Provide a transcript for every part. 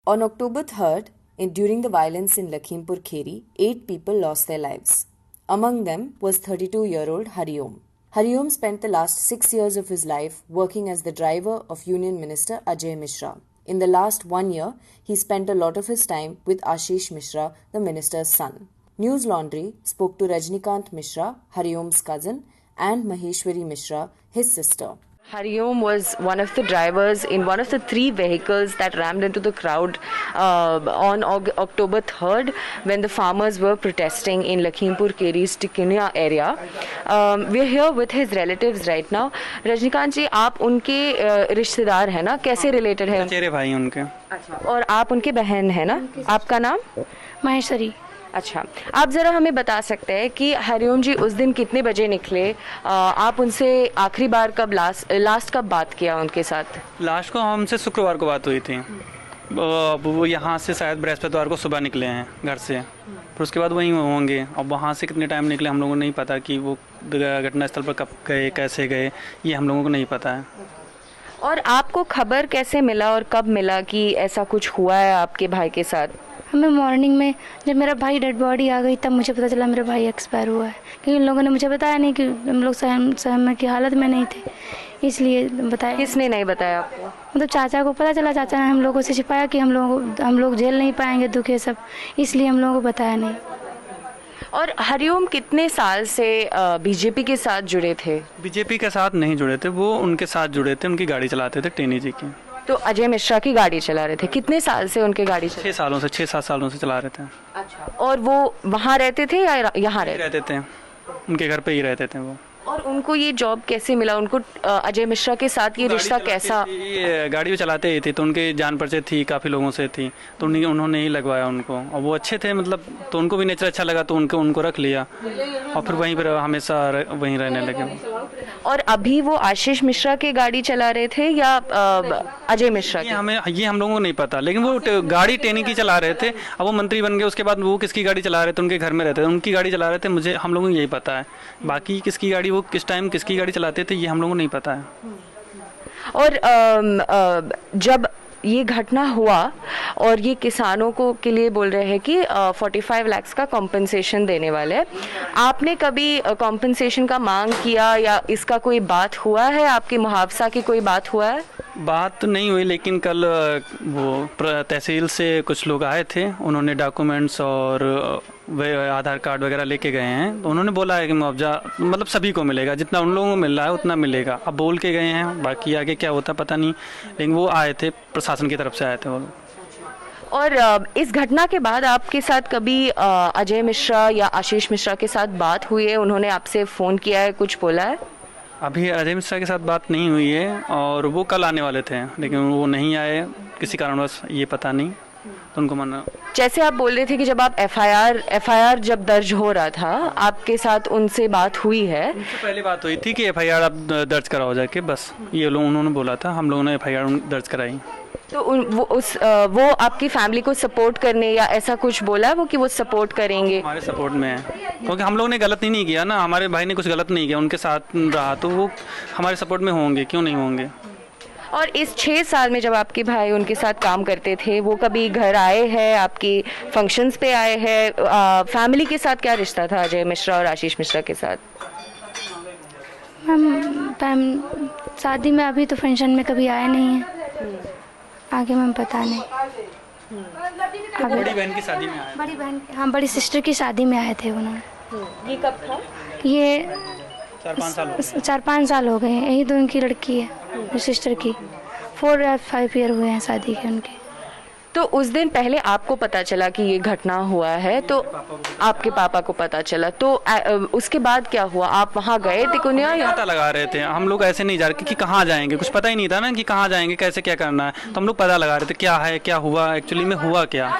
On October 3rd, during the violence in Lakhimpur Kheri, 8 people lost their lives. Among them was 32-year-old Hariom. Hariom spent the last 6 years of his life working as the driver of Union Minister Ajay Mishra. In the last 1 year, he spent a lot of his time with Ashish Mishra, the minister's son. News Laundry spoke to Rajnikant Mishra, Hariom's cousin, and Maheshwari Mishra, his sister. Hariom was one of the drivers in one of the 3 vehicles that rammed into the crowd on October 3rd when the farmers were protesting in Lakhimpur Kheri's Tikania area. We are here with his relatives right now. Rajinikanth जी, आप उनके रिश्तेदार हैं ना? कैसे related है? चचेरे भाई उनके। अच्छा, और आप उनके बहन है ना? आपका नाम? महेश्वरी। अच्छा, आप ज़रा हमें बता सकते हैं कि हरिओम जी उस दिन कितने बजे निकले? आप उनसे आखिरी बार कब लास्ट कब बात किया उनके साथ? लास्ट को हमसे शुक्रवार को बात हुई थी। वो यहाँ से शायद बृहस्पतिवार को सुबह निकले हैं घर से, फिर उसके बाद वहीं होंगे। अब वहाँ से कितने टाइम निकले हम लोगों को नहीं पता कि वो घटनास्थल पर कब गए, कैसे गए, ये हम लोगों को नहीं पता है। और आपको खबर कैसे मिला और कब मिला कि ऐसा कुछ हुआ है आपके भाई के साथ? हमें मॉर्निंग में जब मेरा भाई डेड बॉडी आ गई तब मुझे पता चला मेरा भाई एक्सपायर हुआ है, क्योंकि उन लोगों ने मुझे बताया नहीं कि हम लोग सहम की हालत में नहीं थे, इसलिए बताया। किसने नहीं बताया आपको? मतलब चाचा को पता चला, चाचा ने हम लोगों से छिपाया कि हम लोग झेल नहीं पाएंगे दुख ये सब, इसलिए हम लोगों को बताया नहीं। और हरिओम कितने साल से बीजेपी के साथ जुड़े थे? बीजेपी के साथ नहीं जुड़े थे, वो उनके साथ जुड़े थे, उनकी गाड़ी चलाते थे टेनी जी की। तो अजय मिश्रा की गाड़ी चला रहे थे? कितने साल से उनके गाड़ी 6-7 सालों से चला रहे थे। अच्छा, और वो वहाँ रहते थे या यहाँ रहते थे? उनके घर पे ही रहते थे वो। और उनको ये जॉब कैसे मिला? उनको अजय मिश्रा के साथ ये रिश्ता कैसा? गाड़ी भी चलाते ही थे तो उनके जान परिचय थी, काफ़ी लोगों से थी, तो उन्होंने ही लगवाया उनको, और वो अच्छे थे, मतलब तो उनको भी नेचर अच्छा लगा तो उनको रख लिया, और फिर वहीं पर हमेशा वहीं रहने लगे। और अभी वो आशीष मिश्रा की गाड़ी चला रहे थे या अजय मिश्रा की? ये हम लोगों को नहीं पता, लेकिन वो गाड़ी टेनी की चला रहे थे। अब वो मंत्री बन गए, उसके बाद वो किसकी गाड़ी चला रहे थे? उनके घर में रहते थे, उनकी गाड़ी चला रहे थे, मुझे हम लोगों को यही पता है। बाकी किसकी गाड़ी, वो किस टाइम किसकी गाड़ी चलाते थे, ये हम लोगों को नहीं पता है। और जब ये घटना हुआ और ये किसानों को के लिए बोल रहे हैं कि 45 लाख का कॉम्पनसेशन देने वाले, आपने कभी कॉम्पनसेशन का मांग किया या इसका कोई बात हुआ है? आपकी मुआवजा की कोई बात हुआ है? बात नहीं हुई, लेकिन कल वो तहसील से कुछ लोग आए थे, उन्होंने डॉक्यूमेंट्स और वे आधार कार्ड वगैरह लेके गए हैं, तो उन्होंने बोला है कि मुआवजा मतलब सभी को मिलेगा, जितना उन लोगों को मिल रहा है उतना मिलेगा। अब बोल के गए हैं, बाकी आगे क्या होता पता नहीं, लेकिन वो आए थे, प्रशासन की तरफ से आए थे वो लोग। और इस घटना के बाद आपके साथ कभी अजय मिश्रा या आशीष मिश्रा के साथ बात हुई है? उन्होंने आपसे फ़ोन किया है, कुछ बोला है? अभी अजय मिश्रा के साथ बात नहीं हुई है, और वो कल आने वाले थे, लेकिन वो नहीं आए किसी कारणवश, ये पता नहीं, तो उनको मना। जैसे आप बोल रहे थे कि जब आप एफआईआर जब दर्ज हो रहा था, आपके साथ उनसे बात हुई है? उनसे पहले बात हुई थी कि एफआईआर आप दर्ज कराओ जाके, बस ये लोग उन्होंने बोला था, हम लोगों ने एफआईआर दर्ज कराई। तो वो आपकी फैमिली को सपोर्ट करने या ऐसा कुछ बोला वो कि वो सपोर्ट करेंगे? हमारे सपोर्ट में है, क्योंकि हम लोगों ने गलत ही नहीं किया ना, हमारे भाई ने कुछ गलत नहीं किया, उनके साथ रहा, तो वो हमारे सपोर्ट में होंगे, क्यों नहीं होंगे। और इस 6 साल में जब आपके भाई उनके साथ काम करते थे, वो कभी घर आए हैं, आपकी फंक्शंस पे आए हैं? फैमिली के साथ क्या रिश्ता था अजय मिश्रा और आशीष मिश्रा के साथ? मैम शादी में अभी तो फंक्शन में कभी आए नहीं हैं, आगे मैम पता नहीं। बड़ी बहन की शादी में आए? बड़ी बहन, हाँ, बड़ी सिस्टर की शादी में आए थे उन्होंने। ये कब था? ये 4-5 साल हो गए हैं, यही तो उनकी लड़की है सिस्टर की, 4 या 5 ईयर हुए हैं शादी के उनके। तो उस दिन पहले आपको पता चला कि ये घटना हुआ है, तो आपके पापा को पता चला, तो उसके बाद क्या हुआ? आप वहाँ गए तिकोनिया या? पता लगा रहे थे हम लोग, ऐसे नहीं जा रहे कि कहाँ जाएंगे, कुछ पता ही नहीं था ना कि कहाँ जाएंगे, कैसे क्या करना है, तो हम लोग पता लगा रहे थे क्या है, क्या हुआ, एक्चुअली में हुआ क्या,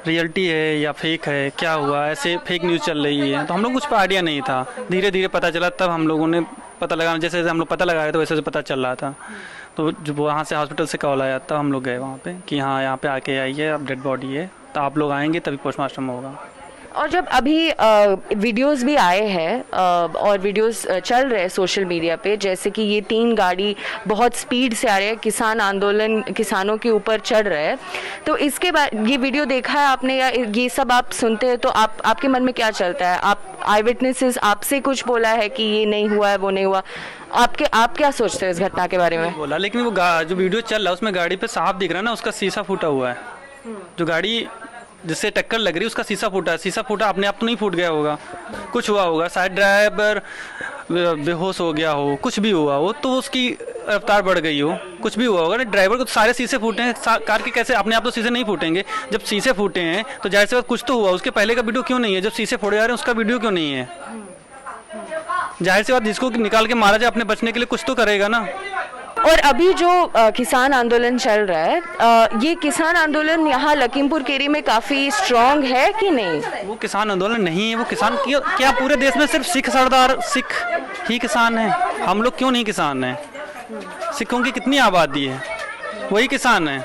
रियलिटी है या फेक है, क्या हुआ, ऐसे फेक न्यूज़ चल रही है, तो हम लोग कुछ आइडिया नहीं था। धीरे धीरे पता चला, तब हम लोगों ने पता लगा, जैसे जैसे हम लोग पता लगा रहे थे वैसे पता चल रहा था। तो जब वहाँ से हॉस्पिटल से कॉल आया तब हम लोग गए वहाँ पे कि हाँ यहाँ पे आके आइए, अब डेड बॉडी है, तो आप लोग आएंगे तभी पोस्टमार्टम होगा। और जब अभी वीडियोस भी आए हैं और वीडियोस चल रहे हैं सोशल मीडिया पे, जैसे कि ये 3 गाड़ी बहुत स्पीड से आ रहे हैं, किसान आंदोलन किसानों के ऊपर चढ़ रहे हैं, तो इसके बाद ये वीडियो देखा है आपने या ये सब आप सुनते हैं तो आपके मन में क्या चलता है? आप आई विटनेसेस आपसे कुछ बोला है कि ये नहीं हुआ है, वो नहीं हुआ, आप क्या सोचते हैं इस घटना के बारे में? बोला, लेकिन वो जो वीडियो चल रहा है उसमें गाड़ी पे साफ दिख रहा है ना, उसका शीशा फूटा हुआ है। जो गाड़ी जिससे टक्कर लग रही है उसका शीशा फूटा है। शीशा फूटा अपने आप तो नहीं फूट गया होगा, कुछ हुआ होगा, शायद ड्राइवर बेहोश हो गया हो, कुछ भी हुआ हो, तो उसकी रफ्तार बढ़ गई हो, कुछ भी हुआ होगा। ड्राइवर को तो सारे शीशे फूटे हैं, कार के कैसे अपने आप तो शीशे नहीं फूटेंगे। जब शीशे फूटे हैं तो जाहिर सी बात कुछ तो हुआ, उसके पहले का वीडियो क्यों नहीं है? जब शीशे फोड़े जा रहे हैं उसका वीडियो क्यों नहीं है? जाहिर सी बात जिसको निकाल के मारा जाए अपने बचने के लिए कुछ तो करेगा ना। और अभी जो किसान आंदोलन चल रहा है, ये किसान आंदोलन यहाँ लखीमपुर खीरी में काफ़ी स्ट्रॉन्ग है कि नहीं? वो किसान आंदोलन नहीं है, वो किसान क्या पूरे देश में सिर्फ सिख सरदार सिख ही किसान हैं? हम लोग क्यों नहीं किसान हैं? सिखों की कितनी आबादी है, वही किसान है।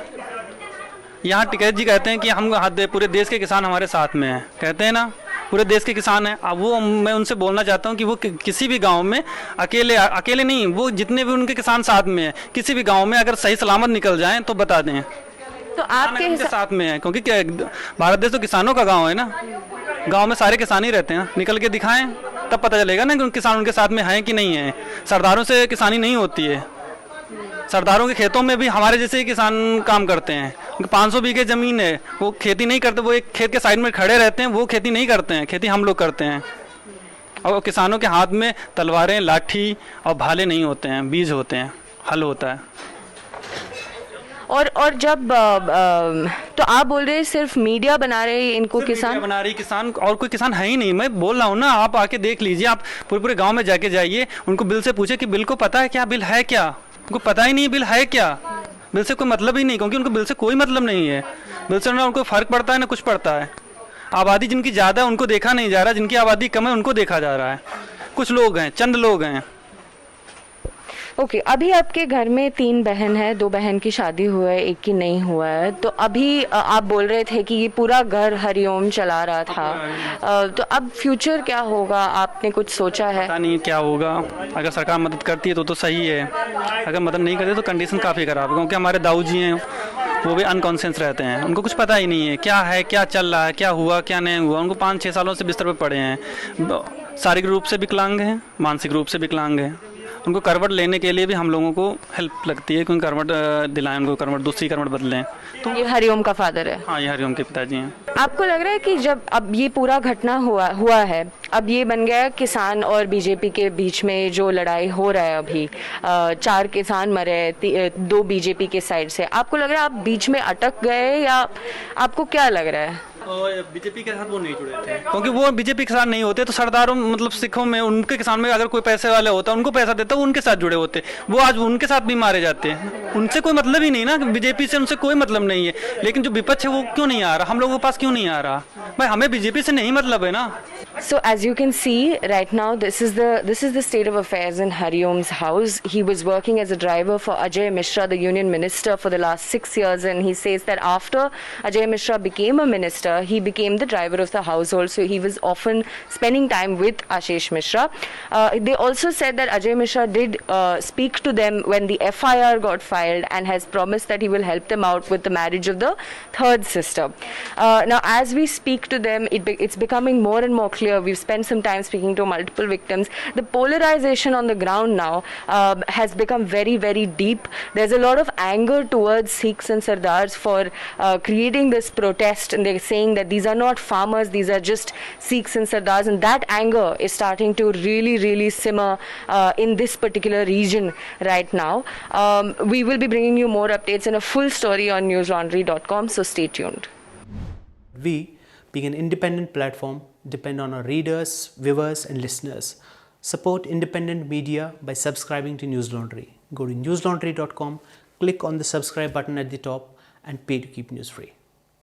यहाँ टिकैत जी कहते हैं कि हम पूरे देश के किसान हमारे साथ में हैं, कहते हैं ना, पूरे देश के किसान हैं। अब वो मैं उनसे बोलना चाहता हूँ कि वो किसी भी गांव में अकेले नहीं, वो जितने भी उनके किसान साथ में हैं, किसी भी गांव में अगर सही सलामत निकल जाएं तो बता दें, तो आपके साथ में है। क्योंकि भारत देश तो किसानों का गाँव है ना, गाँव में सारे किसान ही रहते हैं। निकल के दिखाएं तब पता चलेगा ना कि किसान उनके साथ में है कि नहीं है। सरदारों से किसानी नहीं होती है, सरदारों के खेतों में भी हमारे जैसे ही किसान काम करते हैं। 500 बीघे ज़मीन है, वो खेती नहीं करते, वो एक खेत के साइड में खड़े रहते हैं, वो खेती नहीं करते हैं, खेती हम लोग करते हैं। और किसानों के हाथ में तलवारें, लाठी और भाले नहीं होते हैं, बीज होते हैं, हल होता है। और जब तो आप बोल रहे हैं सिर्फ मीडिया बना रहे हैं इनको, किसान बना रही, किसान और कोई किसान है ही नहीं। मैं बोल रहा हूँ ना, आप आके देख लीजिए, आप पूरे गाँव में जाके जाइए, उनको बिल से पूछे कि बिल को पता है क्या, बिल है क्या? उनको पता ही नहीं बिल है क्या, बिल से कोई मतलब ही नहीं, क्योंकि उनको बिल से कोई मतलब नहीं है। बिल से ना उनको फ़र्क पड़ता है ना कुछ पड़ता है। आबादी जिनकी ज़्यादा है उनको देखा नहीं जा रहा, जिनकी आबादी कम है उनको देखा जा रहा है। कुछ लोग हैं, चंद लोग हैं। ओके, अभी आपके घर में 3 बहन है, 2 बहन की शादी हुआ है, एक की नहीं हुआ है, तो अभी आप बोल रहे थे कि ये पूरा घर हरिओम चला रहा था, तो अब फ्यूचर क्या होगा, आपने कुछ सोचा है? पता नहीं क्या होगा। अगर सरकार मदद करती है तो सही है, अगर मदद नहीं करती तो कंडीशन काफ़ी ख़राब है। क्योंकि हमारे दाऊ जी हैं, वो भी अनकॉन्शियस रहते हैं, उनको कुछ पता ही नहीं है क्या है, क्या चल रहा है, क्या हुआ क्या नहीं हुआ। उनको 5-6 सालों से बिस्तर पर पड़े हैं, शारीरिक रूप से विकलांग हैं, मानसिक रूप से विकलांग हैं। उनको करवट लेने के लिए भी हम लोगों को हेल्प लगती है, क्योंकि करवट दिलाएं उनको, करवट दूसरी करवट बदलें। तो ये हरिओम का फादर है? हाँ, ये हरिओम के पिताजी हैं। आपको लग रहा है कि जब अब ये पूरा घटना हुआ है, अब ये बन गया किसान और बीजेपी के बीच में जो लड़ाई हो रहा है, अभी 4 किसान मरे, 2 बीजेपी के साइड से, आपको लग रहा है आप बीच में अटक गए या आपको क्या लग रहा है? बीजेपी के साथ वो नहीं जुड़े थे, क्योंकि वो बीजेपी के साथ नहीं होते तो सरदारों मतलब सिखों में, उनके किसान में अगर कोई पैसे वाले होता, उनको पैसा देता, वो उनके साथ जुड़े होते। वो आज उनके साथ भी मारे जाते हैं, उनसे कोई मतलब ही नहीं ना, बीजेपी से उनसे कोई मतलब नहीं है। लेकिन जो विपक्ष है वो क्यों नहीं आ रहा, हम लोगों के पास क्यों नहीं आ रहा? भाई हमें बीजेपी से नहीं मतलब है ना। So as you can see right now, this is the state of affairs in Hariom's house. He was working as a driver for Ajay Mishra, the union minister, for the last 6 years, and he says that after Ajay Mishra became a minister, he became the driver of the household. So he was often spending time with Ashish Mishra. They also said that Ajay Mishra did speak to them when the FIR got filed and has promised that he will help them out with the marriage of the 3rd sister. Now, as we speak to them, it's becoming more and more clear. We've spent some time speaking to multiple victims. The polarization on the ground now has become very, very deep. There's a lot of anger towards Sikhs and Sardars for creating this protest, and they're saying that these are not farmers, these are just Sikhs and Sardars, and that anger is starting to really, really simmer in this particular region right now. We will be bringing you more updates and a full story on newslaundry.com, so stay tuned. We, being an independent platform, depend on our readers, viewers and listeners. Support independent media by subscribing to News Laundry. Go to newslaundry.com, click on the subscribe button at the top and pay to keep news free.